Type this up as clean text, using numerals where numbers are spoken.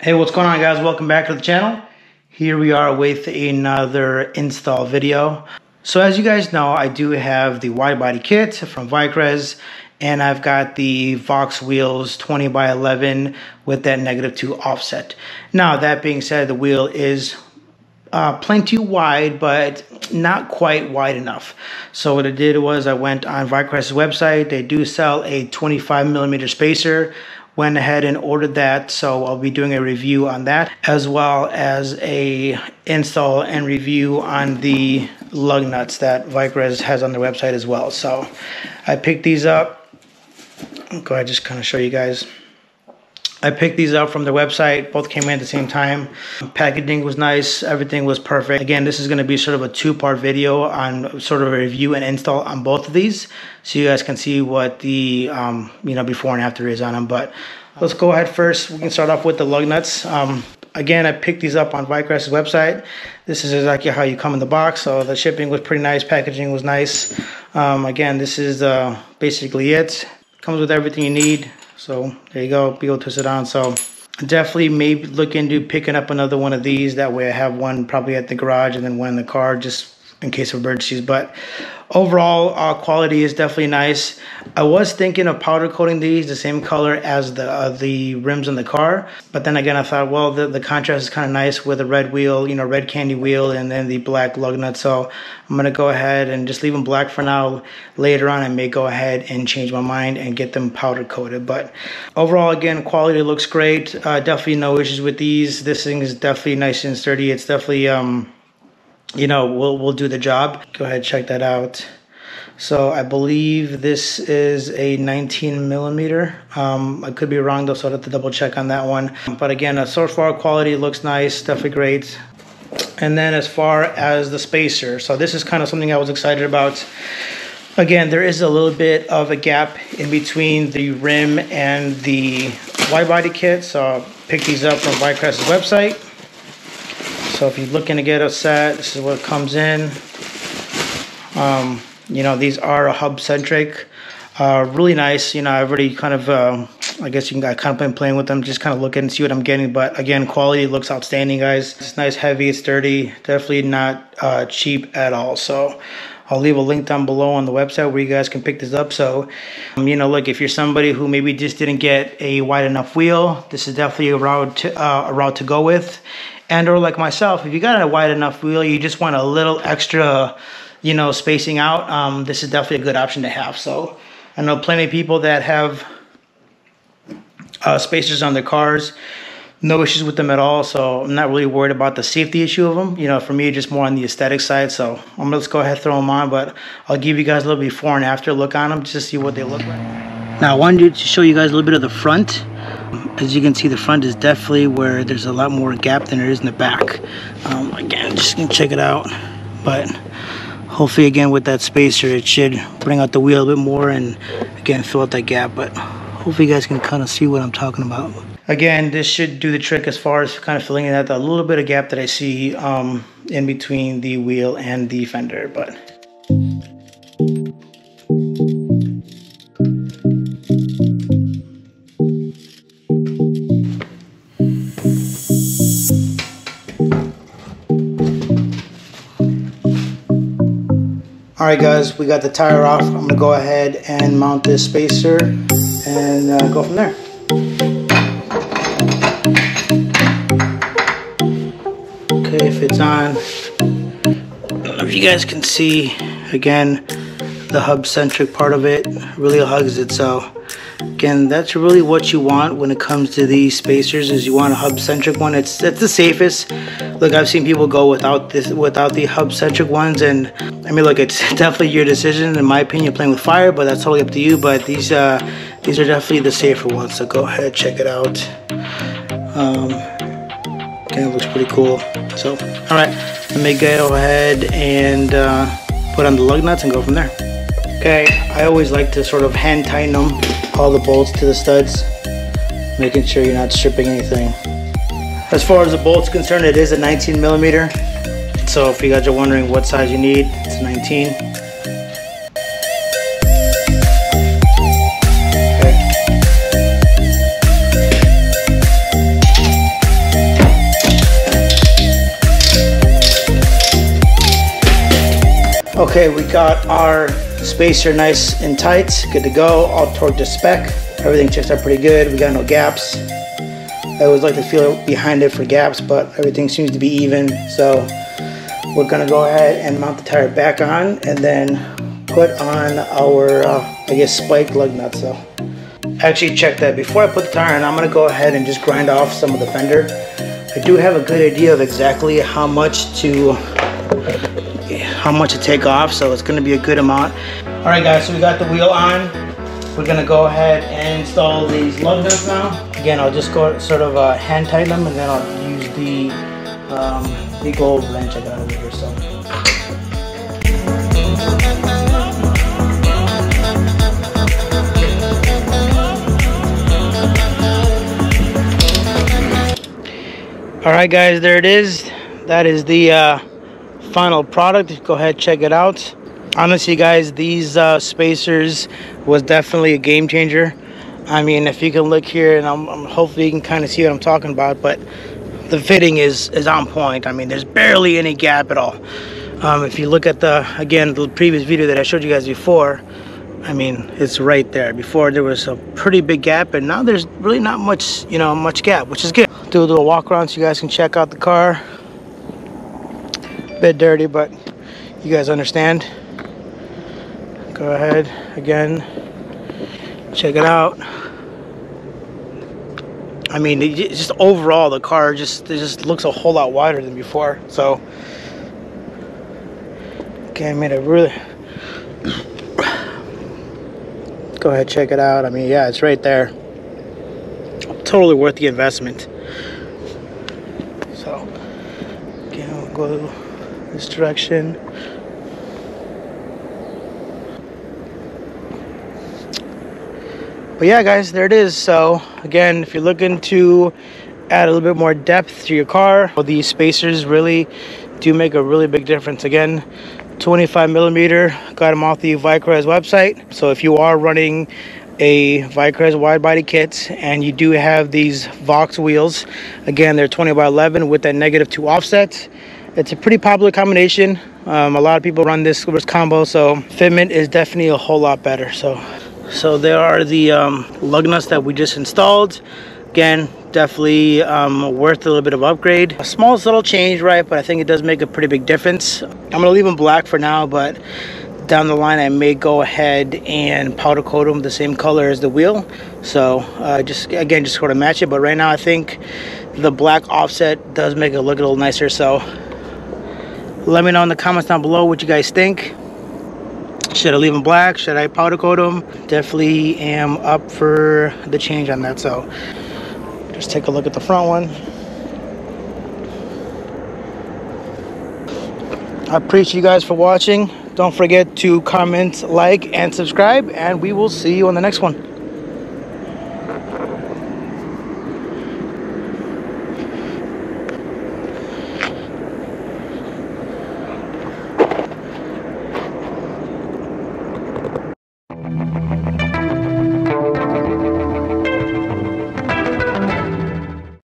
Hey, what's going on, guys? Welcome back to the channel. Here we are with another install video. So as you guys know, I do have the wide body kit from Vicrez, and I've got the Vox wheels 20x11 with that -2 offset. Now, that being said, the wheel is plenty wide, but not quite wide enough. So what I did was I went on Vicrez's website. They do sell a 25mm spacer. Went ahead and ordered that, so I'll be doing a review on that, as well as a install and review on the lug nuts that Vicrez has on their website as well. So I picked these up. I'll go ahead and just kind of show you guys. I picked these up from their website. Both came in at the same time. Packaging was nice. Everything was perfect. Again, this is going to be sort of a two-part video on sort of a review and install on both of these, so you guys can see what the before and after is on them. But let's go ahead first. We can start off with the lug nuts. Again, I picked these up on Vicrez's website. This is exactly how you come in the box. So the shipping was pretty nice. Packaging was nice. Again, this is basically it. Comes with everything you need. So there you go, be able to twist it on. So definitely maybe look into picking up another one of these. That way I have one probably at the garage and then one in the car just in case of emergencies. But overall, quality is definitely nice. I was thinking of powder coating these the same color as the rims in the car. But then again, I thought, well, the contrast is kind of nice with the red wheel, red candy wheel, and then the black lug nut. So I'm going to go ahead and just leave them black for now. Later on, I may go ahead and change my mind and get them powder coated. But overall, again, quality looks great. Definitely no issues with these. This thing is definitely nice and sturdy. It's definitely, will do the job. Go ahead and check that out. So I believe this is a 19mm. I could be wrong though, so I'll have to double check on that one. But again, so far quality looks nice, definitely great. And then as far as the spacer, so this is kind of something I was excited about. Again, there is a little bit of a gap in between the rim and the wide body kit. So I'll pick these up from Vicrez's website. So if you're looking to get a set, this is what comes in. These are hub-centric, really nice. I've already kind of, I kind of been playing with them, just kind of looking and see what I'm getting. But again, quality looks outstanding, guys. It's nice, heavy, it's sturdy, definitely not cheap at all. So I'll leave a link down below on the website where you guys can pick this up. So, look, if you're somebody who maybe just didn't get a wide enough wheel, this is definitely a route to go with. And or like myself, if you got a wide enough wheel, you just want a little extra, spacing out, this is definitely a good option to have. So I know plenty of people that have spacers on their cars, no issues with them at all. So I'm not really worried about the safety issue of them. For me, just more on the aesthetic side. So I'm gonna go ahead and throw them on, but I'll give you guys a little before and after look on them just to see what they look like. Now I wanted to show you guys a little bit of the front. As you can see, the front is definitely where there's a lot more gap than there is in the back. Again, just gonna check it out. But hopefully, again, with that spacer, it should bring out the wheel a bit more and, again, fill out that gap. But hopefully you guys can kind of see what I'm talking about. Again, this should do the trick as far as kind of filling in that a little bit of gap that I see in between the wheel and the fender. But alright guys, we got the tire off. I'm going to go ahead and mount this spacer and go from there. Okay, if it's on, I don't know if you guys can see, again, the hub-centric part of it really hugs it. So again, that's really what you want when it comes to these spacers, is you want a hub-centric one. It's the safest. Look, I've seen people go without the hub-centric ones, and I mean, look, it's definitely your decision. In my opinion, you're playing with fire, but that's totally up to you. But these are definitely the safer ones. So go ahead, check it out. Again, it looks pretty cool. So, all right, let me go ahead and put on the lug nuts and go from there. Okay, I always like to sort of hand tighten them, all the bolts to the studs, making sure you're not stripping anything. As far as the bolt's concerned, it is a 19mm. So if you guys are wondering what size you need, it's 19. Okay, we got our spacer nice and tight, good to go, all torqued to spec. Everything checks out pretty good. We got no gaps. I always like to feel behind it for gaps, but everything seems to be even. So we're gonna go ahead and mount the tire back on and then put on our, I guess, spike lug nuts. So actually check that. Before I put the tire on, I'm gonna go ahead and just grind off some of the fender. I do have a good idea of exactly how much to take off, so it's gonna be a good amount. All right guys, so we got the wheel on. We're gonna go ahead and install these lug nuts now. Again, I'll just go sort of hand tighten them, and then I'll use the big old wrench I got over here. So. All right guys, there it is. That is the final product. Go ahead, check it out. Honestly guys, these spacers was definitely a game changer. I mean, if you can look here, and I'm hopefully you can kind of see what I'm talking about, but the fitting is on point. I mean, there's barely any gap at all. If you look at the previous video that I showed you guys before, I mean, it's right there. Before there was a pretty big gap, and now there's really not much, much gap, which is good. Do a little walk around so you guys can check out the car. A bit dirty, but you guys understand. Go ahead again, check it out. I mean, just overall the car just looks a whole lot wider than before. So okay, I made a really go ahead, check it out. I mean, yeah, it's right there. Totally worth the investment. So again, I'll go this direction. But yeah guys, there it is. So again, if you're looking to add a little bit more depth to your car, well, these spacers really do make a really big difference. Again, 25mm, got them off the Vicrez website. So if you are running a Vicrez wide body kit and you do have these Vox wheels, again, they're 20/11 with that -2 offset. It's a pretty popular combination. A lot of people run this combo, so fitment is definitely a whole lot better. So there are the lug nuts that we just installed. Again, definitely worth a little bit of upgrade. A small subtle change, right? But I think it does make a pretty big difference. I'm gonna leave them black for now, but down the line I may go ahead and powder coat them the same color as the wheel. So just sort of match it. But right now I think the black offset does make it look a little nicer. So let me know in the comments down below what you guys think. Should I leave them black? Should I powder coat them? Definitely am up for the change on that. So just take a look at the front one. I appreciate you guys for watching. Don't forget to comment, like, and subscribe, and we will see you on the next one.